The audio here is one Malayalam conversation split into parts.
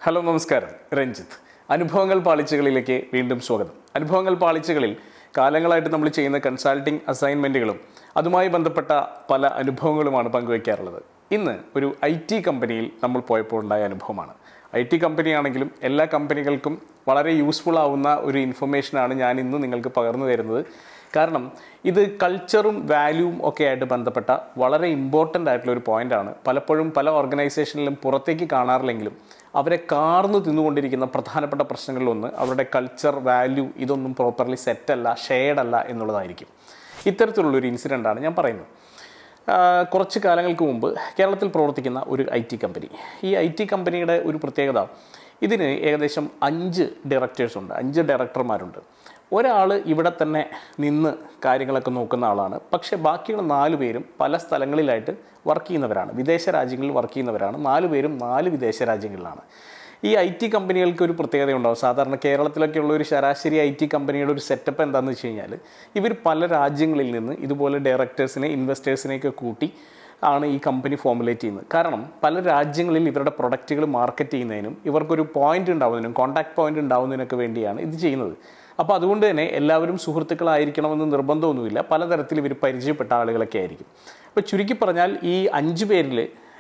ഹലോ നമസ്കാരം, രഞ്ജിത്ത്. അനുഭവങ്ങൾ പാളിച്ചകളിലേക്ക് വീണ്ടും സ്വാഗതം. അനുഭവങ്ങൾ പാളിച്ചകളിൽ കാലങ്ങളായിട്ട് നമ്മൾ ചെയ്യുന്ന കൺസൾട്ടിംഗ് അസൈൻമെൻറ്റുകളും അതുമായി ബന്ധപ്പെട്ട പല അനുഭവങ്ങളുമാണ് പങ്കുവയ്ക്കാറുള്ളത്. ഇന്ന് ഒരു IT കമ്പനിയിൽ നമ്മൾ പോയപ്പോൾ ഉണ്ടായ അനുഭവമാണ്. IT കമ്പനിയാണെങ്കിലും എല്ലാ കമ്പനികൾക്കും വളരെ യൂസ്ഫുൾ ആവുന്ന ഒരു ഇൻഫർമേഷനാണ് ഞാൻ ഇന്ന് നിങ്ങൾക്ക് പകർന്നു തരുന്നത്. കാരണം ഇത് കൾച്ചറും വാല്യൂവും ഒക്കെ ആയിട്ട് ബന്ധപ്പെട്ട വളരെ ഇമ്പോർട്ടൻ്റ് ആയിട്ടുള്ള ഒരു പോയിൻ്റാണ്. പലപ്പോഴും പല ഓർഗനൈസേഷനിലും പുറത്തേക്ക് കാണാറില്ലെങ്കിലും അവരെ കാർന്നു തിന്നുകൊണ്ടിരിക്കുന്ന പ്രധാനപ്പെട്ട പ്രശ്നങ്ങളിലൊന്ന് അവരുടെ കൾച്ചർ, വാല്യൂ ഇതൊന്നും പ്രോപ്പർലി സെറ്റല്ല, ഷെയർഡല്ല എന്നുള്ളതായിരിക്കും. ഇത്തരത്തിലുള്ളൊരു ഇൻസിഡൻ്റാണ് ഞാൻ പറയുന്നത്. കുറച്ച് കാലങ്ങൾക്ക് മുമ്പ് കേരളത്തിൽ പ്രവർത്തിക്കുന്ന ഒരു IT കമ്പനി. ഈ IT കമ്പനിയുടെ ഒരു പ്രത്യേകത, ഇതിന് ഏകദേശം 5 ഡയറക്ടേഴ്സുണ്ട്, 5 ഡയറക്ടർമാരുണ്ട്. ഒരാൾ ഇവിടെ തന്നെ നിന്ന് കാര്യങ്ങളൊക്കെ നോക്കുന്ന ആളാണ്. പക്ഷേ ബാക്കിയുള്ള 4 പേരും പല സ്ഥലങ്ങളിലായിട്ട് വർക്ക് ചെയ്യുന്നവരാണ്, വിദേശ രാജ്യങ്ങളിൽ വർക്ക് ചെയ്യുന്നവരാണ്. 4 പേരും 4 വിദേശ രാജ്യങ്ങളിലാണ്. ഈ IT കമ്പനികൾക്ക് ഒരു പ്രത്യേകത ഉണ്ടാവും. സാധാരണ കേരളത്തിലൊക്കെ ഉള്ള ഒരു ശരാശരി IT കമ്പനിയുടെ ഒരു സെറ്റപ്പ് എന്താണെന്ന് വെച്ച് കഴിഞ്ഞാൽ, ഇവർ പല രാജ്യങ്ങളിൽ നിന്ന് ഇതുപോലെ ഡയറക്ടേഴ്സിനെ, ഇൻവെസ്റ്റേഴ്സിനെയൊക്കെ കൂട്ടി ആണ് ഈ കമ്പനി ഫോമുലേറ്റ് ചെയ്യുന്നത്. കാരണം പല രാജ്യങ്ങളിൽ ഇവരുടെ പ്രൊഡക്റ്റുകൾ മാർക്കറ്റ് ചെയ്യുന്നതിനും ഇവർക്കൊരു പോയിന്റ് ഉണ്ടാവുന്നതിനും കോൺടാക്ട് പോയിന്റ് ഉണ്ടാവുന്നതിനൊക്കെ വേണ്ടിയാണ് ഇത് ചെയ്യുന്നത്. അപ്പോൾ അതുകൊണ്ട് തന്നെ എല്ലാവരും സുഹൃത്തുക്കളായിരിക്കണമെന്ന് നിർബന്ധമൊന്നുമില്ല. പലതരത്തിൽ ഇവർ പരിചയപ്പെട്ട ആളുകളൊക്കെ ആയിരിക്കും. അപ്പോൾ ചുരുക്കി പറഞ്ഞാൽ ഈ 5 പേരിൽ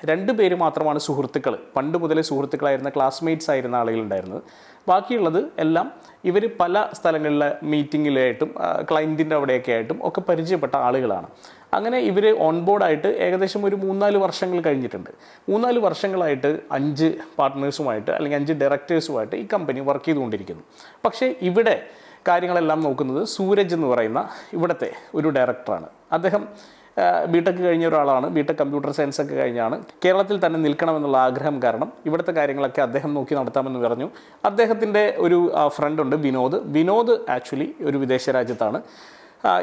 2 പേര് മാത്രമാണ് സുഹൃത്തുക്കൾ, പണ്ട് മുതലേ സുഹൃത്തുക്കളായിരുന്ന ക്ലാസ്മേറ്റ്സ് ആയിരുന്ന ആളുകളുണ്ടായിരുന്നത്. ബാക്കിയുള്ളത് എല്ലാം ഇവർ പല സ്ഥലങ്ങളിലെ മീറ്റിങ്ങിലായിട്ടും ക്ലയൻറ്റിൻ്റെ അവിടെയൊക്കെ ആയിട്ടും ഒക്കെ പരിചയപ്പെട്ട ആളുകളാണ്. അങ്ങനെ ഇവർ ഓൺബോർഡായിട്ട് ഏകദേശം ഒരു 3-4 വർഷങ്ങൾ കഴിഞ്ഞിട്ടുണ്ട്. 3-4 വർഷങ്ങളായിട്ട് 5 പാർട്ട്നേഴ്സുമായിട്ട് അല്ലെങ്കിൽ 5 ഡയറക്ടേഴ്സുമായിട്ട് ഈ കമ്പനി വർക്ക് ചെയ്തുകൊണ്ടിരിക്കുന്നു. പക്ഷേ ഇവിടെ കാര്യങ്ങളെല്ലാം നോക്കുന്നത് സൂരജ് എന്ന് പറയുന്ന ഇവിടുത്തെ ഒരു ഡയറക്ടറാണ്. അദ്ദേഹം ബിടെക് കഴിഞ്ഞ ഒരാളാണ്. ബിടെക് കമ്പ്യൂട്ടർ സയൻസ് ഒക്കെ കഴിഞ്ഞാണ്. കേരളത്തിൽ തന്നെ നിൽക്കണമെന്നുള്ള ആഗ്രഹം കാരണം ഇവിടുത്തെ കാര്യങ്ങളൊക്കെ അദ്ദേഹം നോക്കി നടത്താമെന്ന് പറഞ്ഞു. അദ്ദേഹത്തിൻ്റെ ഒരു ഫ്രണ്ടുണ്ട്, വിനോദ് ആക്ച്വലി ഒരു വിദേശ രാജ്യത്താണ്.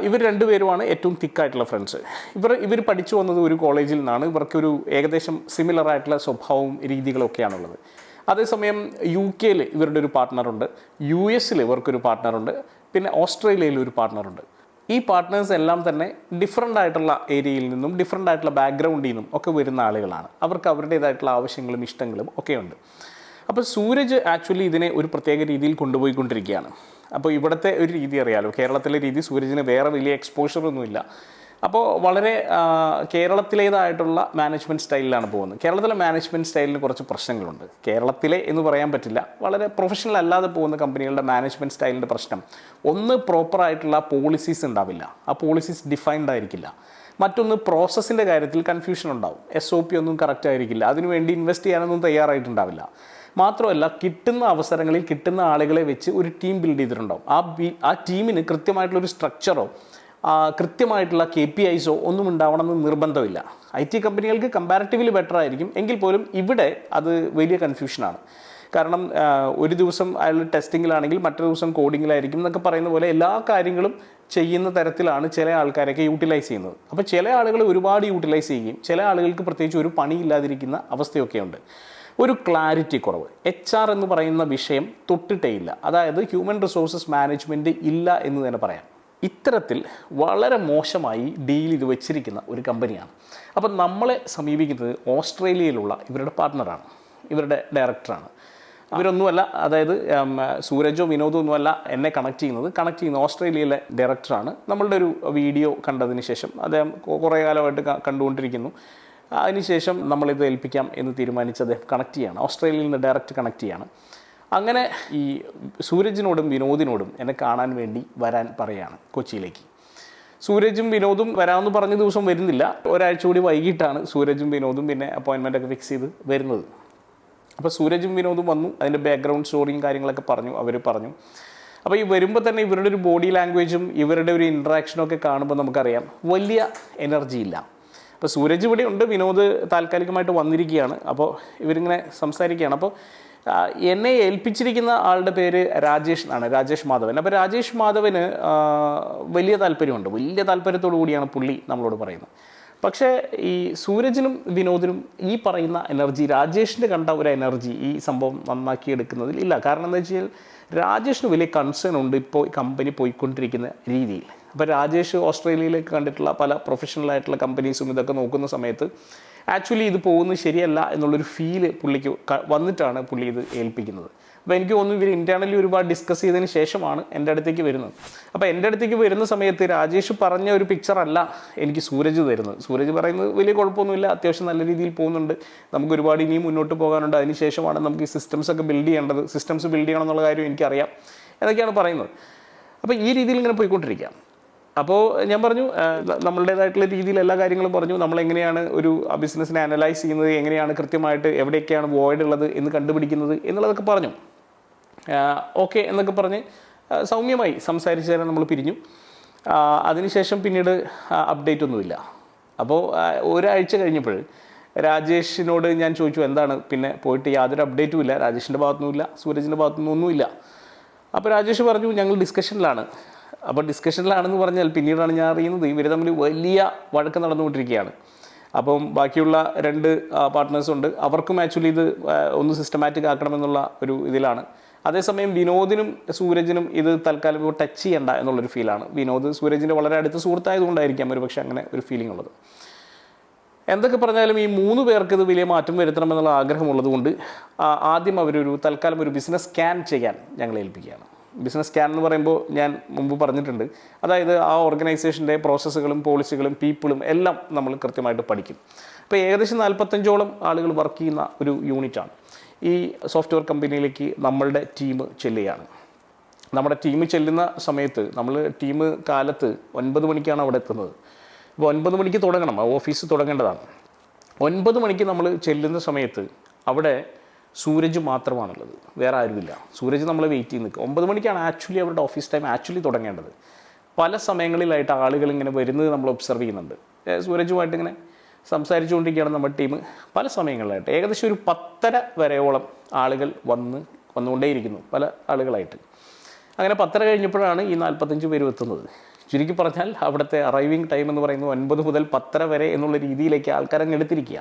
ഇവർ 2 പേരുമാണ് ഏറ്റവും തിക്കായിട്ടുള്ള ഫ്രണ്ട്സ്. ഇവർ പഠിച്ചു വന്നത് ഒരു കോളേജിൽ നിന്നാണ്. ഇവർക്കൊരു ഏകദേശം സിമിലർ ആയിട്ടുള്ള സ്വഭാവവും രീതികളൊക്കെയാണുള്ളത്. അതേസമയം UK ഇവരുടെ ഒരു പാർട്ട്ണറുണ്ട്, US ഇവർക്കൊരു പാർട്ട്ണറുണ്ട്, പിന്നെ ഓസ്ട്രേലിയയിൽ ഒരു പാർട്ട്ണറുണ്ട്. ഈ പാർട്ട്നേഴ്സ് എല്ലാം തന്നെ ഡിഫറൻ്റ് ആയിട്ടുള്ള ഏരിയയിൽ നിന്നും ഡിഫറൻ്റ് ആയിട്ടുള്ള ബാക്ക്ഗ്രൗണ്ടിൽ നിന്നും ഒക്കെ വരുന്ന ആളുകളാണ്. അവർക്ക് അവരുടേതായിട്ടുള്ള ആവശ്യങ്ങളും ഇഷ്ടങ്ങളും ഒക്കെയുണ്ട്. അപ്പോൾ സൂരജ് ആക്ച്വലി ഇതിനെ ഒരു പ്രത്യേക രീതിയിൽ കൊണ്ടുപോയിക്കൊണ്ടിരിക്കുകയാണ്. അപ്പോൾ ഇവിടുത്തെ ഒരു രീതി അറിയാലോ, കേരളത്തിലെ രീതി. സൂരജിന് വേറെ വലിയ എക്സ്പോഷറൊന്നുമില്ല. അപ്പോൾ വളരെ കേരളത്തിലേതായിട്ടുള്ള മാനേജ്മെൻറ്റ് സ്റ്റൈലിലാണ് പോകുന്നത്. കേരളത്തിലെ മാനേജ്മെൻറ്റ് സ്റ്റൈലിന് കുറച്ച് പ്രശ്നങ്ങളുണ്ട്. കേരളത്തിലെ എന്ന് പറയാൻ പറ്റില്ല, വളരെ പ്രൊഫഷണൽ അല്ലാതെ പോകുന്ന കമ്പനികളുടെ മാനേജ്മെൻറ്റ് സ്റ്റൈലിൻ്റെ പ്രശ്നം ഒന്ന്, പ്രോപ്പറായിട്ടുള്ള പോളിസീസ് ഉണ്ടാവില്ല, ആ പോളിസീസ് ഡിഫൈൻഡ് ആയിരിക്കില്ല. മറ്റൊന്ന്, പ്രോസസ്സിൻ്റെ കാര്യത്തിൽ കൺഫ്യൂഷൻ ഉണ്ടാവും, SOP ഒന്നും കറക്റ്റ് ആയിരിക്കില്ല, അതിനുവേണ്ടി ഇൻവെസ്റ്റ് ചെയ്യാനൊന്നും തയ്യാറായിട്ടുണ്ടാവില്ല. മാത്രമല്ല, കിട്ടുന്ന അവസരങ്ങളിൽ കിട്ടുന്ന ആളുകളെ വെച്ച് ഒരു ടീം ബിൽഡ് ചെയ്തിട്ടുണ്ടാവും. ആ ടീമിന് കൃത്യമായിട്ടുള്ളൊരു സ്ട്രക്ചറോ കൃത്യമായിട്ടുള്ള KPIs ഒന്നും ഉണ്ടാവണമെന്ന് നിർബന്ധമില്ല. IT കമ്പനികൾക്ക് കമ്പാരിറ്റീവ്ലി ബെറ്റർ ആയിരിക്കും. എങ്കിൽ പോലും ഇവിടെ അത് വലിയ കൺഫ്യൂഷനാണ്. കാരണം ഒരു ദിവസം അയാൾ ടെസ്റ്റിങ്ങിലാണെങ്കിൽ മറ്റൊരു ദിവസം കോഡിങ്ങിലായിരിക്കും എന്നൊക്കെ പറയുന്ന പോലെ എല്ലാ കാര്യങ്ങളും ചെയ്യുന്ന തരത്തിലാണ് ചില ആൾക്കാരൊക്കെ യൂട്ടിലൈസ് ചെയ്യുന്നത്. അപ്പോൾ ചില ആളുകൾ ഒരുപാട് യൂട്ടിലൈസ് ചെയ്യുകയും ചില ആളുകൾക്ക് പ്രത്യേകിച്ച് ഒരു പണിയില്ലാതിരിക്കുന്ന അവസ്ഥയൊക്കെയുണ്ട്. ഒരു ക്ലാരിറ്റി കുറവ്, HR എന്ന് പറയുന്ന വിഷയം തൊട്ടിട്ടേ ഇല്ല. അതായത് ഹ്യൂമൻ റിസോഴ്സസ് മാനേജ്മെൻറ്റ് ഇല്ല എന്ന് തന്നെ പറയാം. ഇത്തരത്തിൽ വളരെ മോശമായി ഡീൽ ചെയ്ത് വെച്ചിരിക്കുന്ന ഒരു കമ്പനിയാണ്. അപ്പം നമ്മളെ സമീപിക്കുന്നത് ഓസ്ട്രേലിയയിലുള്ള ഇവരുടെ പാർട്ട്ണറാണ്, ഇവരുടെ ഡയറക്ടറാണ്. ഇവരൊന്നുമല്ല, അതായത് സൂരജോ വിനോദോ ഒന്നുമല്ല എന്നെ കണക്ട് ചെയ്യുന്ന ഓസ്ട്രേലിയയിലെ ഡയറക്ടറാണ്. നമ്മളുടെ ഒരു വീഡിയോ കണ്ടതിന് ശേഷം അദ്ദേഹം കുറേ കാലമായിട്ട് കണ്ടുകൊണ്ടിരിക്കുന്നു. അതിനുശേഷം നമ്മളിത് ഏൽപ്പിക്കാം എന്ന് തീരുമാനിച്ച് അദ്ദേഹം കണക്ട് ചെയ്യുകയാണ്, ഓസ്ട്രേലിയയിൽ നിന്ന് ഡയറക്റ്റ് കണക്ട് ചെയ്യുകയാണ്. അങ്ങനെ ഈ സൂരജിനോടും വിനോദിനോടും എന്നെ കാണാൻ വേണ്ടി വരാൻ പറയുകയാണ് കൊച്ചിയിലേക്ക്. സൂരജും വിനോദും വരാമെന്ന് പറഞ്ഞ ദിവസം വരുന്നില്ല, ഒരാഴ്ച കൂടി വൈകിട്ടാണ് സൂരജും വിനോദും പിന്നെ അപ്പോയിൻമെൻ്റ് ഒക്കെ ഫിക്സ് ചെയ്ത് വരുന്നത്. അപ്പോൾ സൂരജും വിനോദും വന്നു, അതിൻ്റെ ബാക്ക്ഗ്രൗണ്ട് സ്റ്റോറിയും കാര്യങ്ങളൊക്കെ അവർ പറഞ്ഞു. അപ്പോൾ ഈ വരുമ്പോൾ തന്നെ ഇവരുടെ ഒരു ബോഡി ലാംഗ്വേജും ഇവരുടെ ഒരു ഇൻട്രാക്ഷനും ഒക്കെ കാണുമ്പോൾ നമുക്കറിയാം വലിയ എനർജി ഇല്ല. അപ്പോൾ സൂരജ് ഇവിടെ ഉണ്ട്, വിനോദ് താൽക്കാലികമായിട്ട് വന്നിരിക്കുകയാണ്. അപ്പോൾ ഇവരിങ്ങനെ സംസാരിക്കുകയാണ്. അപ്പോൾ എന്നെ ഏൽപ്പിച്ചിരിക്കുന്ന ആളുടെ പേര് രാജേഷ് എന്നാണ്, രാജേഷ് മാധവൻ. അപ്പോൾ രാജേഷ് മാധവന് വലിയ താല്പര്യമുണ്ട്, വലിയ താല്പര്യത്തോടു കൂടിയാണ് പുള്ളി നമ്മളോട് പറയുന്നത്. പക്ഷേ ഈ സൂരജിനും വിനോദിനും ഈ പറയുന്ന എനർജി, രാജേഷിൻ്റെ കണ്ട ഒരു എനർജി ഈ സംഭവം നന്നാക്കിയെടുക്കുന്നതിൽ ഇല്ല. കാരണം എന്താ വെച്ച് കഴിഞ്ഞാൽ രാജേഷിന് വലിയ കൺസേൺ ഉണ്ട് ഇപ്പോൾ കമ്പനി പോയിക്കൊണ്ടിരിക്കുന്ന രീതിയിൽ. അപ്പോൾ രാജേഷ് ഓസ്ട്രേലിയയിലേക്ക് കണ്ടിട്ടുള്ള പല പ്രൊഫഷണലായിട്ടുള്ള കമ്പനീസും ഇതൊക്കെ നോക്കുന്ന സമയത്ത് ആക്ച്വലി ഇത് പോകുന്നത് ശരിയല്ല എന്നുള്ളൊരു ഫീല് പുള്ളിക്ക് വന്നിട്ടാണ് പുള്ളി ഇത് ഏൽപ്പിക്കുന്നത്. അപ്പോൾ എനിക്ക് തോന്നുന്നു ഇവർ ഇൻറ്റേർണലി ഒരുപാട് ഡിസ്കസ് ചെയ്തതിന് ശേഷമാണ് എൻ്റെ അടുത്തേക്ക് വരുന്നത്. അപ്പോൾ എൻ്റെ അടുത്തേക്ക് വരുന്ന സമയത്ത് രാജേഷ് പറഞ്ഞ ഒരു പിക്ചറല്ല എനിക്ക് സൂരജ് തരുന്നത്. സൂരജ് പറയുന്നത് വലിയ കുഴപ്പമൊന്നുമില്ല, അത്യാവശ്യം നല്ല രീതിയിൽ പോകുന്നുണ്ട്, നമുക്ക് ഒരുപാട് ഇനിയും മുന്നോട്ട് പോകാനുണ്ട്, അതിന് ശേഷമാണ് നമുക്ക് ഈ സിസ്റ്റംസ് ഒക്കെ ബിൽഡ് ചെയ്യേണ്ടത്, സിസ്റ്റംസ് ബിൽഡ് ചെയ്യണം എന്നുള്ള കാര്യം എനിക്കറിയാം എന്നൊക്കെയാണ് പറയുന്നത്. അപ്പോൾ ഈ രീതിയിൽ ഇങ്ങനെ പോയിക്കൊണ്ടിരിക്കുക. അപ്പോൾ ഞാൻ പറഞ്ഞു നമ്മളുടേതായിട്ടുള്ള രീതിയിൽ എല്ലാ കാര്യങ്ങളും പറഞ്ഞു, നമ്മളെങ്ങനെയാണ് ഒരു ബിസിനസ്സിനെ അനലൈസ് ചെയ്യുന്നത്, എങ്ങനെയാണ് കൃത്യമായിട്ട് എവിടെയൊക്കെയാണ് വോയിഡ് ഉള്ളത് എന്ന് കണ്ടുപിടിക്കുന്നത് എന്നുള്ളതൊക്കെ പറഞ്ഞു. ഓക്കെ എന്നൊക്കെ പറഞ്ഞ് സൗമ്യമായി സംസാരിച്ച് തന്നെ നമ്മൾ പിരിഞ്ഞു. അതിനുശേഷം പിന്നീട് അപ്ഡേറ്റ് ഒന്നുമില്ല. അപ്പോൾ ഒരാഴ്ച കഴിഞ്ഞപ്പോൾ രാജേഷിനോട് ഞാൻ ചോദിച്ചു എന്താണ്, പിന്നെ പോയിട്ട് യാതൊരു അപ്ഡേറ്റും ഇല്ല, രാജേഷിൻ്റെ ഭാഗത്തുനിന്നുമില്ല, സൂരജിൻ്റെ ഭാഗത്തുനിന്നും ഒന്നുമില്ല. അപ്പോൾ രാജേഷ് പറഞ്ഞു ഞങ്ങൾ ഡിസ്കഷനിലാണ്. അപ്പോൾ ഡിസ്കഷനിലാണെന്ന് പറഞ്ഞാൽ പിന്നീടാണ് ഞാൻ അറിയുന്നത് ഇവർ തമ്മിൽ വലിയ വഴക്ക് നടന്നുകൊണ്ടിരിക്കുകയാണ്. അപ്പം ബാക്കിയുള്ള 2 പാർട്ട്നേഴ്സുണ്ട്, അവർക്കും ആക്ച്വലി ഇത് ഒന്ന് സിസ്റ്റമാറ്റിക് ആക്കണമെന്നുള്ള ഒരു ഇതിലാണ്. അതേസമയം വിനോദിനും സൂരജിനും ഇത് തൽക്കാലം ഇപ്പോൾ ടച്ച് ചെയ്യണ്ട എന്നുള്ളൊരു ഫീലാണ്. വിനോദ് സൂരജിൻ്റെ വളരെ അടുത്ത സുഹൃത്തായതുകൊണ്ടായിരിക്കാം ഒരു പക്ഷേ അങ്ങനെ ഒരു ഫീലിംഗ് ഉള്ളത്. എന്തൊക്കെ പറഞ്ഞാലും ഈ 3 പേർക്ക് ഇത് വലിയ മാറ്റം വരുത്തണമെന്നുള്ള ആഗ്രഹമുള്ളത് കൊണ്ട് ആദ്യം അവരൊരു തൽക്കാലം ഒരു ബിസിനസ് സ്കാൻ ചെയ്യാൻ ഞങ്ങൾ ഏൽപ്പിക്കുകയാണ്. ബിസിനസ് സ്കാൻ എന്ന് പറയുമ്പോൾ ഞാൻ മുമ്പ് പറഞ്ഞിട്ടുണ്ട്, അതായത് ആ ഓർഗനൈസേഷൻ്റെ പ്രോസസ്സുകളും പോളിസികളും പീപ്പിളും എല്ലാം നമ്മൾ കൃത്യമായിട്ട് പഠിക്കും. അപ്പോൾ ഏകദേശം 45ഓളം ആളുകൾ വർക്ക് ചെയ്യുന്ന ഒരു യൂണിറ്റാണ്. ഈ സോഫ്റ്റ്വെയർ കമ്പനിയിലേക്ക് നമ്മളുടെ ടീം ചെല്ലുകയാണ്. നമ്മുടെ ടീം ചെല്ലുന്ന സമയത്ത് നമ്മൾ ടീം കാലത്ത് 9 മണിക്കാണ് അവിടെ എത്തുന്നത്. അപ്പോൾ 9 മണിക്ക് തുടങ്ങണം, ഓഫീസ് തുടങ്ങേണ്ടതാണ്. 9 മണിക്ക് നമ്മൾ ചെല്ലുന്ന സമയത്ത് അവിടെ സൂരജ് മാത്രമാണുള്ളത്, വേറെ ആരുമില്ല. സൂരജ് നമ്മളെ വെയിറ്റ് ചെയ്ത് നിൽക്കുക. 9 മണിക്കാണ് ആക്ച്വലി അവരുടെ ഓഫീസ് ടൈം തുടങ്ങേണ്ടത്. പല സമയങ്ങളിലായിട്ട് ആളുകൾ ഇങ്ങനെ വരുന്നത് നമ്മൾ ഒബ്സർവ് ചെയ്യുന്നുണ്ട്. സൂരജുമായിട്ട് ഇങ്ങനെ സംസാരിച്ചുകൊണ്ടിരിക്കുകയാണ് നമ്മുടെ ടീം. പല സമയങ്ങളിലായിട്ട് ഏകദേശം ഒരു 10:30 വരെയോളം ആളുകൾ വന്നുകൊണ്ടേയിരിക്കുന്നു, പല ആളുകളായിട്ട്. അങ്ങനെ 10:30 കഴിഞ്ഞപ്പോഴാണ് ഈ 45 പേര് എത്തുന്നത്. ചുരുക്കി പറഞ്ഞാൽ അവിടുത്തെ അറൈവിങ് ടൈം എന്ന് പറയുന്നത് 9 മുതൽ 10:30 വരെ എന്നുള്ള രീതിയിലേക്ക് ആൾക്കാരങ്ങ് എടുത്തിരിക്കുക.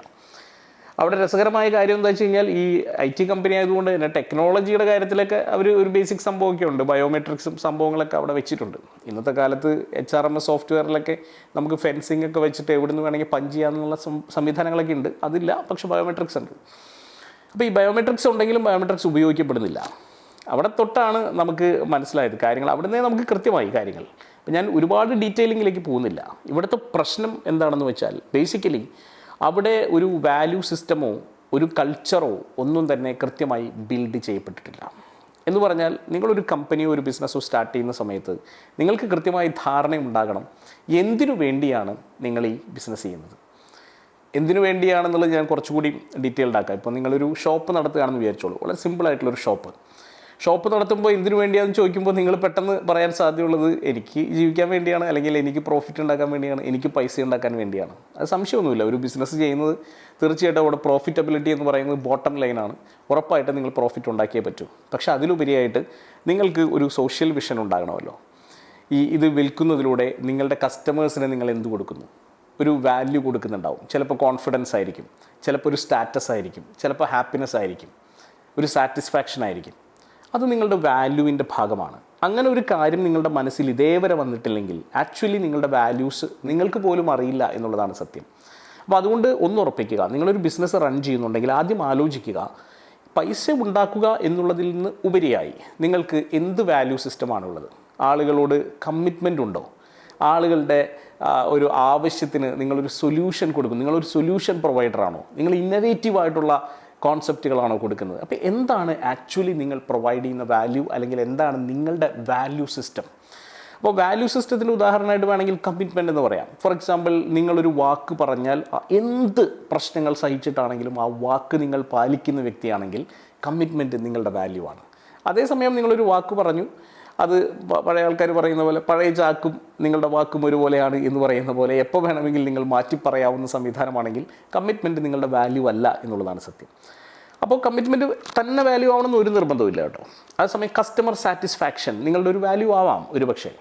അവിടെ രസകരമായ കാര്യം എന്താ വെച്ച് കഴിഞ്ഞാൽ ഈ IT കമ്പനി ആയതുകൊണ്ട് തന്നെ ടെക്നോളജിയുടെ കാര്യത്തിലൊക്കെ അവർ ഒരു ബേസിക് സംഭവമൊക്കെ ഉണ്ട്, ബയോമെട്രിക്സും സംഭവങ്ങളൊക്കെ അവിടെ വെച്ചിട്ടുണ്ട്. ഇന്നത്തെ കാലത്ത് HRMS സോഫ്റ്റ്വെയറിലൊക്കെ നമുക്ക് ഫെൻസിങ് ഒക്കെ വെച്ചിട്ട് എവിടെ നിന്ന് വേണമെങ്കിൽ പഞ്ച് ചെയ്യാനുള്ള സംവിധാനങ്ങളൊക്കെ ഉണ്ട്. അതില്ല, പക്ഷെ ബയോമെട്രിക്സ് ഉണ്ട്. അപ്പോൾ ഈ ബയോമെട്രിക്സ് ഉണ്ടെങ്കിലും ബയോമെട്രിക്സ് ഉപയോഗിക്കപ്പെടുന്നില്ല. അവിടെ തൊട്ടാണ് നമുക്ക് മനസ്സിലായത് കാര്യങ്ങൾ, അവിടെ നിന്നേ നമുക്ക് കൃത്യമായി കാര്യങ്ങൾ. അപ്പോൾ ഞാൻ ഒരുപാട് ഡീറ്റെയിലിങ്ങിലേക്ക് പോകുന്നില്ല. ഇവിടുത്തെ പ്രശ്നം എന്താണെന്ന് വെച്ചാൽ ബേസിക്കലി അവിടെ ഒരു വാല്യൂ സിസ്റ്റമോ ഒരു കൾച്ചറോ ഒന്നും തന്നെ കൃത്യമായി ബിൽഡ് ചെയ്യപ്പെട്ടിട്ടില്ല. എന്ന് പറഞ്ഞാൽ നിങ്ങളൊരു കമ്പനിയോ ഒരു ബിസിനസ്സോ സ്റ്റാർട്ട് ചെയ്യുന്ന സമയത്ത് നിങ്ങൾക്ക് കൃത്യമായി ധാരണയുണ്ടാകണം എന്തിനു വേണ്ടിയാണ് നിങ്ങൾ ഈ ബിസിനസ് ചെയ്യുന്നത്, എന്തിനു വേണ്ടിയാണെന്നുള്ളത് ഞാൻ കുറച്ചുകൂടി ഡീറ്റെയിൽഡ് ആക്കാം. ഇപ്പോൾ നിങ്ങളൊരു ഷോപ്പ് നടത്തുകയാണെന്ന് വിചാരിച്ചോളൂ, വളരെ സിമ്പിളായിട്ടുള്ളൊരു ഷോപ്പ് നടത്തുമ്പോൾ എന്തിനു വേണ്ടിയാണെന്ന് ചോദിക്കുമ്പോൾ നിങ്ങൾ പെട്ടെന്ന് പറയാൻ സാധ്യതയുള്ളത് എനിക്ക് ജീവിക്കാൻ വേണ്ടിയാണ്, അല്ലെങ്കിൽ എനിക്ക് പ്രോഫിറ്റ് ഉണ്ടാക്കാൻ വേണ്ടിയാണ്, എനിക്ക് പൈസ ഉണ്ടാക്കാൻ വേണ്ടിയാണ്. അത് സംശയമൊന്നുമില്ല. ഒരു ബിസിനസ് ചെയ്യുന്നത് തീർച്ചയായിട്ടും അവിടെ പ്രോഫിറ്റബിലിറ്റി എന്ന് പറയുന്നത് ബോട്ടം ലൈനാണ്. ഉറപ്പായിട്ട് നിങ്ങൾ പ്രോഫിറ്റ് ഉണ്ടാക്കിയേ പറ്റൂ. പക്ഷേ അതിലുപരിയായിട്ട് നിങ്ങൾക്ക് ഒരു സോഷ്യൽ വിഷൻ ഉണ്ടാകണമല്ലോ. ഇത് വിൽക്കുന്നതിലൂടെ നിങ്ങളുടെ കസ്റ്റമേഴ്സിന് നിങ്ങൾ എന്ത് കൊടുക്കുന്നു, ഒരു വാല്യൂ കൊടുക്കുന്നുണ്ടാവും. ചിലപ്പോൾ കോൺഫിഡൻസ് ആയിരിക്കും, ചിലപ്പോൾ ഒരു സ്റ്റാറ്റസ് ആയിരിക്കും, ചിലപ്പോൾ ഹാപ്പിനെസ് ആയിരിക്കും, ഒരു സാറ്റിസ്ഫാക്ഷൻ ആയിരിക്കും. അത് നിങ്ങളുടെ വാല്യൂവിൻ്റെ ഭാഗമാണ്. അങ്ങനെ ഒരു കാര്യം നിങ്ങളുടെ മനസ്സിൽ ഇതേവരെ വന്നിട്ടില്ലെങ്കിൽ ആക്ച്വലി നിങ്ങളുടെ വാല്യൂസ് നിങ്ങൾക്ക് പോലും അറിയില്ല എന്നുള്ളതാണ് സത്യം. അപ്പോൾ അതുകൊണ്ട് ഉറപ്പിക്കുക, നിങ്ങളൊരു ബിസിനസ് റൺ ചെയ്യുന്നുണ്ടെങ്കിൽ ആദ്യം ആലോചിക്കുക പൈസ ഉണ്ടാക്കുക എന്നുള്ളതിൽ നിന്ന് ഉപരിയായി നിങ്ങൾക്ക് എന്ത് വാല്യൂ സിസ്റ്റമാണുള്ളത്. ആളുകളോട് കമ്മിറ്റ്മെൻ്റ് ഉണ്ടോ? ആളുകളുടെ ഒരു ആവശ്യത്തിന് നിങ്ങളൊരു സൊല്യൂഷൻ കൊടുക്കും, നിങ്ങളൊരു സൊല്യൂഷൻ പ്രൊവൈഡറാണോ? നിങ്ങൾ ഇന്നവേറ്റീവായിട്ടുള്ള കോൺസെപ്റ്റുകളാണോ കൊടുക്കുന്നത്? അപ്പോൾ എന്താണ് ആക്ച്വലി നിങ്ങൾ പ്രൊവൈഡ് ചെയ്യുന്ന വാല്യൂ, അല്ലെങ്കിൽ എന്താണ് നിങ്ങളുടെ വാല്യൂ സിസ്റ്റം? അപ്പോൾ വാല്യൂ സിസ്റ്റത്തിന് ഉദാഹരണമായിട്ട് വേണമെങ്കിൽ കമ്മിറ്റ്മെൻ്റ് എന്ന് പറയാം. ഫോർ എക്സാമ്പിൾ, നിങ്ങളൊരു വാക്ക് പറഞ്ഞാൽ എന്ത് പ്രശ്നങ്ങൾ സഹിച്ചിട്ടാണെങ്കിലും ആ വാക്ക് നിങ്ങൾ പാലിക്കുന്ന വ്യക്തിയാണെങ്കിൽ കമ്മിറ്റ്മെൻറ്റ് നിങ്ങളുടെ വാല്യൂ ആണ്. അതേസമയം നിങ്ങളൊരു വാക്ക് പറഞ്ഞു, അത് പഴയ ആൾക്കാർ പറയുന്ന പോലെ പഴയ ചാക്കും നിങ്ങളുടെ വാക്കും ഒരുപോലെയാണ് എന്ന് പറയുന്ന പോലെ എപ്പോൾ വേണമെങ്കിൽ നിങ്ങൾ മാറ്റി പറയാവുന്ന സംവിധാനമാണെങ്കിൽ കമ്മിറ്റ്മെൻറ്റ് നിങ്ങളുടെ വാല്യൂ അല്ല എന്നുള്ളതാണ് സത്യം. അപ്പോൾ കമ്മിറ്റ്മെൻറ്റ് തന്നെ വാല്യൂ ആവണമെന്ന് ഒരു നിർബന്ധമില്ല കേട്ടോ. അതേസമയം കസ്റ്റമർ സാറ്റിസ്ഫാക്ഷൻ നിങ്ങളുടെ ഒരു വാല്യൂ ആവാം. ഒരു പക്ഷേ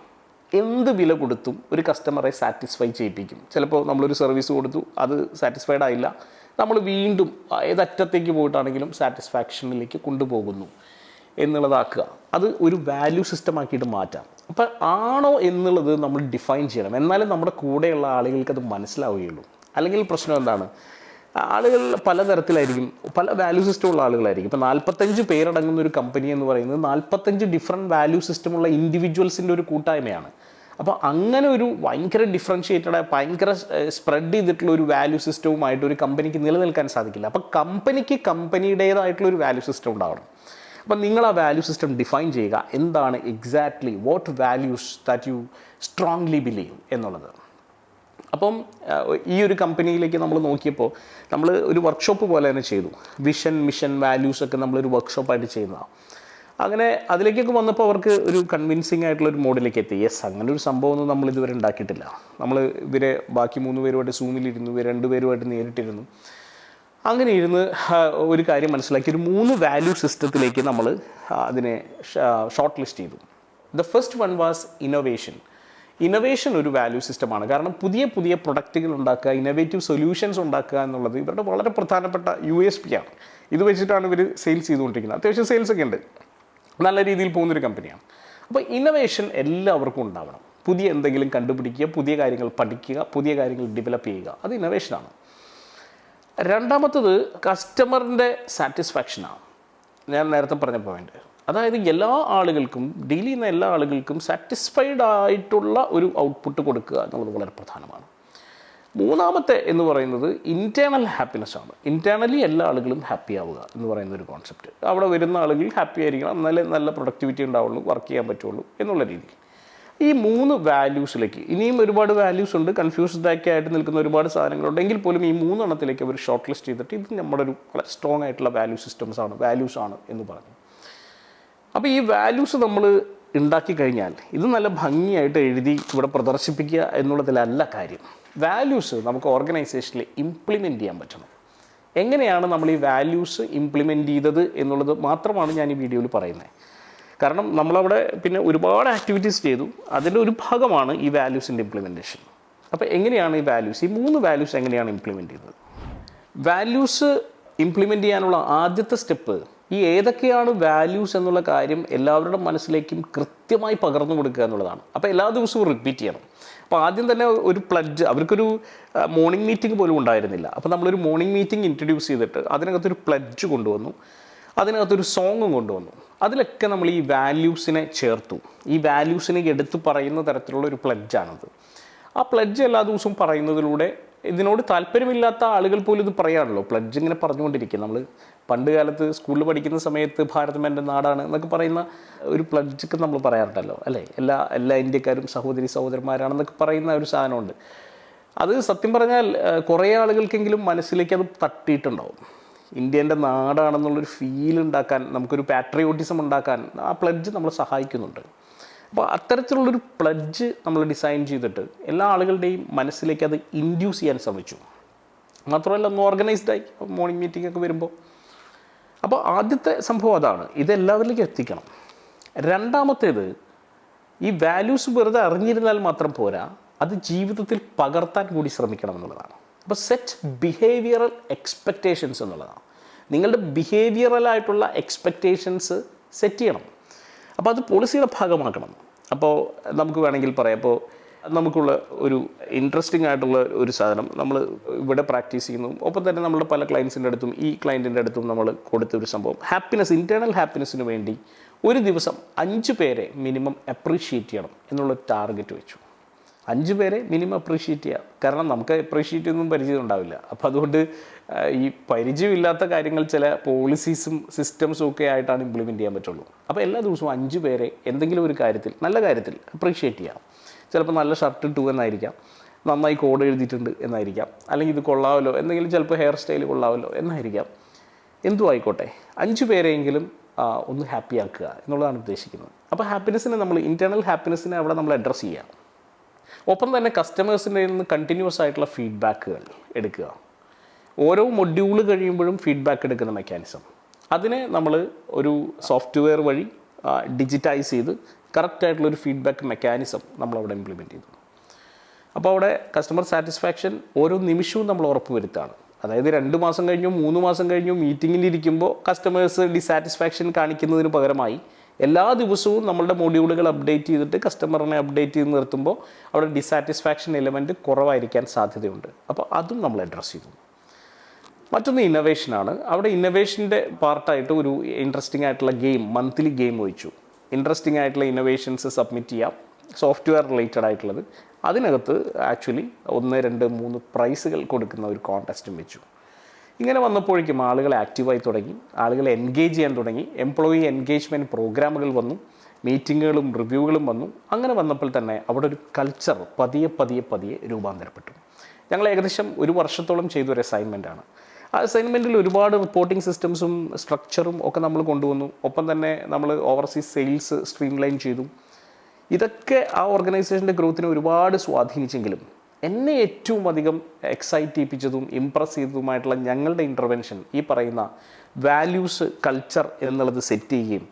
എന്ത് വില കൊടുത്തും ഒരു കസ്റ്റമറെ സാറ്റിസ്ഫൈ ചെയ്യിപ്പിക്കും. ചിലപ്പോൾ നമ്മളൊരു സർവീസ് കൊടുത്തു, അത് സാറ്റിസ്ഫൈഡ് ആയില്ല, നമ്മൾ വീണ്ടും ഏതറ്റത്തേക്ക് പോയിട്ടാണെങ്കിലും സാറ്റിസ്ഫാക്ഷനിലേക്ക് കൊണ്ടുപോകുന്നു എന്നുള്ളതാക്കുക. അത് ഒരു വാല്യൂ സിസ്റ്റം ആക്കിയിട്ട് മാറ്റാം. അപ്പം ആണോ എന്നുള്ളത് നമ്മൾ ഡിഫൈൻ ചെയ്യണം, എന്നാലും നമ്മുടെ കൂടെയുള്ള ആളുകൾക്ക് അത് മനസ്സിലാവുകയുള്ളൂ. അല്ലെങ്കിൽ പ്രശ്നം എന്താണ്, ആളുകൾ പലതരത്തിലായിരിക്കും, പല വാല്യൂ സിസ്റ്റം ഉള്ള ആളുകളായിരിക്കും. ഇപ്പോൾ 45 പേരടങ്ങുന്ന ഒരു കമ്പനി എന്ന് പറയുന്നത് 45 ഡിഫറെൻറ്റ് വാല്യൂ സിസ്റ്റമുള്ള ഇൻഡിവിജ്വൽസിൻ്റെ ഒരു കൂട്ടായ്മയാണ്. അപ്പോൾ അങ്ങനെ ഒരു ഭയങ്കര ഡിഫറൻഷ്യേറ്റഡ്, ഭയങ്കര സ്പ്രെഡ് ചെയ്തിട്ടുള്ള ഒരു വാല്യൂ സിസ്റ്റവുമായിട്ട് ഒരു കമ്പനിക്ക് നിലനിൽക്കാൻ സാധിക്കില്ല. അപ്പോൾ കമ്പനിക്ക് കമ്പനിയുടേതായിട്ടുള്ള ഒരു വാല്യൂ സിസ്റ്റം ഉണ്ടാവണം. അപ്പം നിങ്ങൾ ആ വാല്യൂ സിസ്റ്റം ഡിഫൈൻ ചെയ്യുക, എന്താണ് exactly what values that you strongly believe എന്നുള്ളത്. അപ്പം ഈ ഒരു കമ്പനിയിലേക്ക് നമ്മൾ നോക്കിയപ്പോൾ നമ്മൾ ഒരു വർക്ക്ഷോപ്പ് പോലെ തന്നെ ചെയ്തു. വിഷൻ, മിഷൻ, വാല്യൂസൊക്കെ നമ്മളൊരു വർക്ക്ഷോപ്പായിട്ട് ചെയ്യുന്നതാണ്. അങ്ങനെ അതിലേക്കൊക്കെ വന്നപ്പോൾ അവർക്ക് ഒരു കൺവിൻസിങ് ആയിട്ടുള്ളൊരു മോഡിലേക്ക് എത്തി. യെസ്, അങ്ങനെ ഒരു സംഭവമൊന്നും നമ്മൾ ഇതുവരെ ഉണ്ടാക്കിയിട്ടില്ല. നമ്മൾ ഇവരെ ബാക്കി 3 പേരുമായിട്ട് സൂമിലിരുന്നു, 2 പേരുമായിട്ട് നേരിട്ടിരുന്നു. അങ്ങനെ ഇരുന്ന് ഒരു കാര്യം മനസ്സിലാക്കി, ഒരു 3 വാല്യൂ സിസ്റ്റത്തിലേക്ക് നമ്മൾ അതിനെ ഷോർട്ട് ലിസ്റ്റ് ചെയ്തു. The first one was innovation. Innovation ഒരു വാല്യൂ സിസ്റ്റമാണ്. കാരണം പുതിയ പുതിയ പ്രൊഡക്റ്റുകൾ ഉണ്ടാക്കുക, ഇന്നോവേറ്റീവ് സൊല്യൂഷൻസ് ഉണ്ടാക്കുക എന്നുള്ളത് ഇവരുടെ വളരെ പ്രധാനപ്പെട്ട USP ആണ്. ഇത് വെച്ചിട്ടാണ് ഇവർ സെയിൽസ് ചെയ്തുകൊണ്ടിരിക്കുന്നത്. അത്യാവശ്യം സെയിൽസ് ഒക്കെ ഉണ്ട്, നല്ല രീതിയിൽ പോകുന്നൊരു കമ്പനിയാണ്. അപ്പോൾ ഇന്നോവേഷൻ എല്ലാവർക്കും ഉണ്ടാവണം. പുതിയ എന്തെങ്കിലും കണ്ടുപിടിക്കുക, പുതിയ കാര്യങ്ങൾ പഠിക്കുക, പുതിയ കാര്യങ്ങൾ ഡെവലപ്പ് ചെയ്യുക, അത് ഇന്നോവേഷനാണ്. രണ്ടാമത്തത് കസ്റ്റമറിൻ്റെ സാറ്റിസ്ഫാക്ഷനാണ്. ഞാൻ നേരത്തെ പറഞ്ഞ പോയിന്റ്, അതായത് എല്ലാ ആളുകൾക്കും, ഡീൽ ചെയ്യുന്ന എല്ലാ ആളുകൾക്കും സാറ്റിസ്ഫൈഡ് ആയിട്ടുള്ള ഒരു ഔട്ട്പുട്ട് കൊടുക്കുക എന്നുള്ളത് വളരെ പ്രധാനമാണ്. മൂന്നാമത്തെ എന്ന് പറയുന്നത് ഇൻറ്റേർണൽ ഹാപ്പിനെസ് ആണ്. ഇൻറ്റേർണലി എല്ലാ ആളുകളും ഹാപ്പി ആവുക എന്ന് പറയുന്ന ഒരു കോൺസെപ്റ്റ്. അവിടെ വരുന്ന ആളുകൾ ഹാപ്പി ആയിരിക്കണം, എന്നാലേ നല്ല പ്രൊഡക്ടിവിറ്റി ഉണ്ടാവുള്ളൂ, വർക്ക് ചെയ്യാൻ പറ്റുള്ളൂ എന്നുള്ള രീതിയിൽ. ഈ 3 വാല്യൂസിലേക്ക് ഇനിയും ഒരുപാട് വാല്യൂസ് ഉണ്ട്, കൺഫ്യൂസ്ഡ് ഒക്കെ ആയിട്ട് നിൽക്കുന്ന ഒരുപാട് സാധനങ്ങളുണ്ട്. എങ്കിൽ പോലും ഈ 3 എണ്ണത്തിലേക്ക് അവർ ഷോർട്ട് ലിസ്റ്റ് ചെയ്തിട്ട് ഇത് നമ്മുടെ ഒരു വളരെ സ്ട്രോങ് ആയിട്ടുള്ള വാല്യൂ സിസ്റ്റംസ് ആണ്, വാല്യൂസ് ആണ് എന്ന് പറഞ്ഞു. അപ്പോൾ ഈ വാല്യൂസ് നമ്മൾ ഉണ്ടാക്കി കഴിഞ്ഞാൽ ഇത് നല്ല ഭംഗിയായിട്ട് എഴുതി ഇവിടെ പ്രദർശിപ്പിക്കുക എന്നുള്ളതിലല്ല കാര്യം. വാല്യൂസ് നമുക്ക് ഓർഗനൈസേഷനിൽ ഇംപ്ലിമെൻറ്റ് ചെയ്യാൻ പറ്റണം. എങ്ങനെയാണ് നമ്മൾ ഈ വാല്യൂസ് ഇംപ്ലിമെൻറ്റ് ചെയ്തത് എന്നുള്ളത് മാത്രമാണ് ഞാൻ ഈ വീഡിയോയിൽ പറയുന്നത്. കാരണം നമ്മളവിടെ പിന്നെ ഒരുപാട് ആക്ടിവിറ്റീസ് ചെയ്തു, അതിൻ്റെ ഒരു ഭാഗമാണ് ഈ വാല്യൂസിൻ്റെ ഇംപ്ലിമെൻറ്റേഷൻ. അപ്പോൾ എങ്ങനെയാണ് ഈ വാല്യൂസ്, ഈ 3 വാല്യൂസ് എങ്ങനെയാണ് ഇംപ്ലിമെൻറ്റ് ചെയ്തത്? വാല്യൂസ് ഇംപ്ലിമെൻറ്റ് ചെയ്യാനുള്ള ആദ്യത്തെ സ്റ്റെപ്പ് ഈ ഏതൊക്കെയാണ് വാല്യൂസ് എന്നുള്ള കാര്യം എല്ലാവരുടെ മനസ്സിലേക്കും കൃത്യമായി പകർന്നു കൊടുക്കുക എന്നുള്ളതാണ്. അപ്പോൾ എല്ലാ ദിവസവും റിപ്പീറ്റ് ചെയ്യണം. അപ്പോൾ ആദ്യം തന്നെ ഒരു പ്ലഡ്ജ്, അവർക്കൊരു മോർണിംഗ് മീറ്റിംഗ് പോലും ഉണ്ടായിരുന്നില്ല. അപ്പോൾ നമ്മളൊരു മോർണിംഗ് മീറ്റിംഗ് ഇൻട്രൊഡ്യൂസ് ചെയ്തിട്ട് അതിനകത്തൊരു പ്ലഡ്ജ് കൊണ്ടുവന്നു, അതിനകത്തൊരു സോങ്ങും കൊണ്ടുവന്നു. അതിലൊക്കെ നമ്മൾ ഈ വാല്യൂസിനെ ചേർത്തു. ഈ വാല്യൂസിനെ എടുത്തു പറയുന്ന തരത്തിലുള്ള ഒരു പ്ലഡ്ജാണത്. ആ പ്ലഡ്ജ് എല്ലാ ദിവസവും പറയുന്നതിലൂടെ ഇതിനോട് താല്പര്യമില്ലാത്ത ആളുകൾ പോലും ഇത് പറയാണല്ലോ. പ്ലഡ്ജ് ഇങ്ങനെ പറഞ്ഞുകൊണ്ടിരിക്കുക. നമ്മൾ പണ്ട് കാലത്ത് സ്കൂളിൽ പഠിക്കുന്ന സമയത്ത് ഭാരതം എൻ്റെ നാടാണ് എന്നൊക്കെ പറയുന്ന ഒരു പ്ലഡ്ജൊക്കെ നമ്മൾ പറയാറുണ്ടല്ലോ, അല്ലേ? എല്ലാ ഇന്ത്യക്കാരും സഹോദരി സഹോദരന്മാരാണെന്നൊക്കെ പറയുന്ന ഒരു സാധനമുണ്ട്. അത് സത്യം പറഞ്ഞാൽ കുറേ ആളുകൾക്കെങ്കിലും മനസ്സിലേക്ക് അത് തട്ടിയിട്ടുണ്ടാവും. ഇന്ത്യൻ്റെ നാടാണെന്നുള്ളൊരു ഫീൽ ഉണ്ടാക്കാൻ, നമുക്കൊരു പാട്രിയോട്ടിസം ഉണ്ടാക്കാൻ ആ പ്ലഡ്ജ് നമ്മളെ സഹായിക്കുന്നുണ്ട്. അപ്പോൾ അത്തരത്തിലുള്ളൊരു പ്ലഡ്ജ് നമ്മൾ ഡിസൈൻ ചെയ്തിട്ട് എല്ലാ ആളുകളുടെയും മനസ്സിലേക്ക് അത് ഇൻഡ്യൂസ് ചെയ്യാൻ ശ്രമിച്ചു. മാത്രമല്ല ഒന്ന് ഓർഗനൈസ്ഡായി മോർണിംഗ് മീറ്റിംഗ് ഒക്കെ വരുമ്പോൾ. അപ്പോൾ ആദ്യത്തെ സംഭവം അതാണ്, ഇതെല്ലാവരിലേക്കും എത്തിക്കണം. രണ്ടാമത്തേത്, ഈ വാല്യൂസ് വെറുതെ അറിഞ്ഞിരുന്നാൽ മാത്രം പോരാ, അത് ജീവിതത്തിൽ പകർത്താൻ കൂടി ശ്രമിക്കണം എന്നുള്ളതാണ്. അപ്പോൾ സെറ്റ് ബിഹേവിയറൽ എക്സ്പെക്റ്റേഷൻസ് എന്നുള്ളതാണ്. നിങ്ങളുടെ ബിഹേവിയറലായിട്ടുള്ള എക്സ്പെക്റ്റേഷൻസ് സെറ്റ് ചെയ്യണം. അപ്പോൾ അത് പോളിസിയുടെ ഭാഗമാക്കണം. അപ്പോൾ നമുക്ക് വേണമെങ്കിൽ പറയാം, അപ്പോൾ നമുക്കുള്ള ഒരു ഇൻട്രസ്റ്റിംഗ് ആയിട്ടുള്ള ഒരു സാധനം നമ്മൾ ഇവിടെ പ്രാക്ടീസ് ചെയ്യുന്നു. ഒപ്പം തന്നെ നമ്മുടെ പല ക്ലയൻസിൻ്റെ അടുത്തും ഈ ക്ലയൻറ്റിൻ്റെ അടുത്തും നമ്മൾ കൊടുത്തൊരു സംഭവം, ഹാപ്പിനെസ്, ഇൻറ്റേർണൽ ഹാപ്പിനെസ്സിന് വേണ്ടി ഒരു ദിവസം 5 പേരെ മിനിമം അപ്രീഷിയേറ്റ് ചെയ്യണം എന്നുള്ള ടാർഗറ്റ് വെച്ചു. 5 പേരെ മിനിമം അപ്രീഷിയേറ്റ് ചെയ്യുക. കാരണം നമുക്ക് അപ്രീഷിയേറ്റ് ഒന്നും പരിചയം ഉണ്ടാവില്ല. അപ്പോൾ അതുകൊണ്ട് ഈ പരിചയമില്ലാത്ത കാര്യങ്ങൾ ചില പോളിസീസും സിസ്റ്റംസും ഒക്കെ ആയിട്ടാണ് ഇംപ്ലിമെൻറ്റ് ചെയ്യാൻ പറ്റുള്ളൂ. അപ്പോൾ എല്ലാ ദിവസവും 5 പേരെ എന്തെങ്കിലും ഒരു കാര്യത്തിൽ, നല്ല കാര്യത്തിൽ അപ്രീഷിയേറ്റ് ചെയ്യാം. ചിലപ്പോൾ നല്ല ഷർട്ട് ഇട്ടു എന്നായിരിക്കാം, നന്നായി കോഡ് എഴുതിയിട്ടുണ്ട് എന്നായിരിക്കാം, അല്ലെങ്കിൽ ഇത് കൊള്ളാമല്ലോ, എന്തെങ്കിലും ചിലപ്പോൾ ഹെയർ സ്റ്റൈൽ കൊള്ളാമല്ലോ എന്നായിരിക്കാം. എന്തും ആയിക്കോട്ടെ, 5 പേരെയെങ്കിലും ഒന്ന് ഹാപ്പി ആക്കുക എന്നുള്ളതാണ് ഉദ്ദേശിക്കുന്നത്. അപ്പോൾ ഹാപ്പിനെസ്സിനെ നമ്മൾ, ഇൻറ്റേർണൽ ഹാപ്പിനെസ്സിനെ അവിടെ നമ്മൾ അഡ്രസ്സ് ചെയ്യാം. ഒപ്പം തന്നെ കസ്റ്റമേഴ്സിൻ്റെ നിന്ന് കണ്ടിന്യൂസ് ആയിട്ടുള്ള ഫീഡ്ബാക്കുകൾ എടുക്കുക. ഓരോ മൊഡ്യൂൾ കഴിയുമ്പോഴും ഫീഡ്ബാക്ക് എടുക്കുന്ന മെക്കാനിസം, അതിനെ നമ്മൾ ഒരു സോഫ്റ്റ്വെയർ വഴി ഡിജിറ്റൈസ് ചെയ്ത് കറക്റ്റായിട്ടുള്ളൊരു ഫീഡ്ബാക്ക് മെക്കാനിസം നമ്മളവിടെ ഇംപ്ലിമെൻറ്റ് ചെയ്തു. അപ്പോൾ അവിടെ കസ്റ്റമർ സാറ്റിസ്ഫാക്ഷൻ ഓരോ നിമിഷവും നമ്മൾ ഉറപ്പ് വരുത്താണ്. അതായത് 2 മാസം കഴിഞ്ഞോ 3 മാസം കഴിഞ്ഞോ മീറ്റിങ്ങിലിരിക്കുമ്പോൾ കസ്റ്റമേഴ്സ് ഡിസാറ്റിസ്ഫാക്ഷൻ കാണിക്കുന്നതിന് പകരമായി എല്ലാ ദിവസവും നമ്മളുടെ മൊഡ്യൂളുകൾ അപ്ഡേറ്റ് ചെയ്തിട്ട് കസ്റ്റമറിനെ അപ്ഡേറ്റ് ചെയ്ത് നിർത്തുമ്പോൾ അവിടെ ഡിസാറ്റിസ്ഫാക്ഷൻ എലമെൻറ്റ് കുറവായിരിക്കാൻ സാധ്യതയുണ്ട്. അപ്പോൾ അതും നമ്മൾ അഡ്രസ്സ് ചെയ്തു. മറ്റൊന്ന് ഇന്നൊവേഷനാണ്. അവിടെ ഇന്നൊവേഷൻ്റെ പാർട്ടായിട്ട് ഒരു ഇൻട്രസ്റ്റിംഗ് ആയിട്ടുള്ള ഗെയിം, മന്ത്ലി ഗെയിം വെച്ചു. ഇൻട്രസ്റ്റിംഗ് ആയിട്ടുള്ള ഇന്നൊവേഷൻസ് സബ്മിറ്റ് ചെയ്യാം, സോഫ്റ്റ്വെയർ റിലേറ്റഡ് ആയിട്ടുള്ളത്. അതിനകത്ത് ആക്ച്വലി 1, 2, 3 പ്രൈസുകൾ കൊടുക്കുന്ന ഒരു കോൺടെസ്റ്റും വെച്ചു. ഇങ്ങനെ വന്നപ്പോഴേക്കും ആളുകൾ ആക്റ്റീവായി തുടങ്ങി, ആളുകൾ എൻഗേജ് ചെയ്യാൻ തുടങ്ങി. എംപ്ലോയി എൻഗേജ്മെൻറ്റ് പ്രോഗ്രാമുകൾ വന്നു, മീറ്റിങ്ങുകളും റിവ്യൂകളും വന്നു. അങ്ങനെ വന്നപ്പോൾ തന്നെ അവിടെ ഒരു കൾച്ചർ പതിയെ രൂപാന്തരപ്പെട്ടു. ഞങ്ങൾ ഏകദേശം 1 വർഷത്തോളം ചെയ്തൊരു അസൈൻമെൻറ്റാണ്. ആ അസൈൻമെൻറ്റിൽ ഒരുപാട് റിപ്പോർട്ടിംഗ് സിസ്റ്റംസും സ്ട്രക്ചറും ഒക്കെ നമ്മൾ കൊണ്ടുവന്നു. ഒപ്പം തന്നെ നമ്മൾ ഓവർസീസ് സെയിൽസ് സ്ട്രീംലൈൻ ചെയ്തു. ഇതൊക്കെ ആ ഓർഗനൈസേഷൻ്റെ ഗ്രോത്തിനെ ഒരുപാട് സ്വാധീനിച്ചെങ്കിലും എന്നെ ഏറ്റവും അധികം എക്സൈറ്റ് ചെയ്യിപ്പിച്ചതും ഇമ്പ്രസ് ചെയ്തതുമായിട്ടുള്ള ഞങ്ങളുടെ ഇൻ്റർവെൻഷൻ ഈ പറയുന്ന വാല്യൂസ് കൾച്ചർ എന്നുള്ളത് സെറ്റ് ചെയ്യുകയും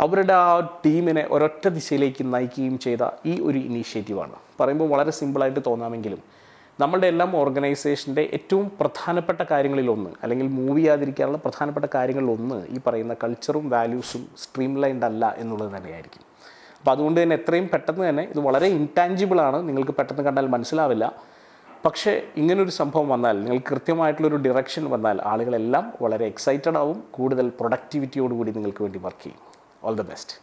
അവരുടെ ആ ടീമിനെ ഒരൊറ്റ ദിശയിലേക്ക് നയിക്കുകയും ചെയ്ത ഈ ഒരു ഇനീഷ്യേറ്റീവാണ്. പറയുമ്പോൾ വളരെ സിമ്പിളായിട്ട് തോന്നാമെങ്കിലും നമ്മളുടെ എല്ലാം ഓർഗനൈസേഷൻ്റെ ഏറ്റവും പ്രധാനപ്പെട്ട കാര്യങ്ങളിലൊന്ന്, അല്ലെങ്കിൽ മൂവ് ചെയ്യാതിരിക്കാനുള്ള പ്രധാനപ്പെട്ട കാര്യങ്ങളിലൊന്ന് ഈ പറയുന്ന കൾച്ചറും വാല്യൂസും സ്ട്രീംലൈൻഡ് അല്ല എന്നുള്ളത് തന്നെയായിരിക്കും. അപ്പോൾ അതുകൊണ്ട് തന്നെ എത്രയും പെട്ടെന്ന് തന്നെ, ഇത് വളരെ ഇൻടാഞ്ചിബിളാണ്, നിങ്ങൾക്ക് പെട്ടെന്ന് കണ്ടാൽ മനസ്സിലാവില്ല. പക്ഷേ ഇങ്ങനൊരു സംഭവം വന്നാൽ, നിങ്ങൾക്ക് കൃത്യമായിട്ടുള്ളൊരു ഡിറക്ഷൻ വന്നാൽ ആളുകളെല്ലാം വളരെ എക്സൈറ്റഡ് ആവും, കൂടുതൽ പ്രൊഡക്ടിവിറ്റിയോടുകൂടി നിങ്ങൾക്ക് വേണ്ടി വർക്ക് ചെയ്യും. All the best.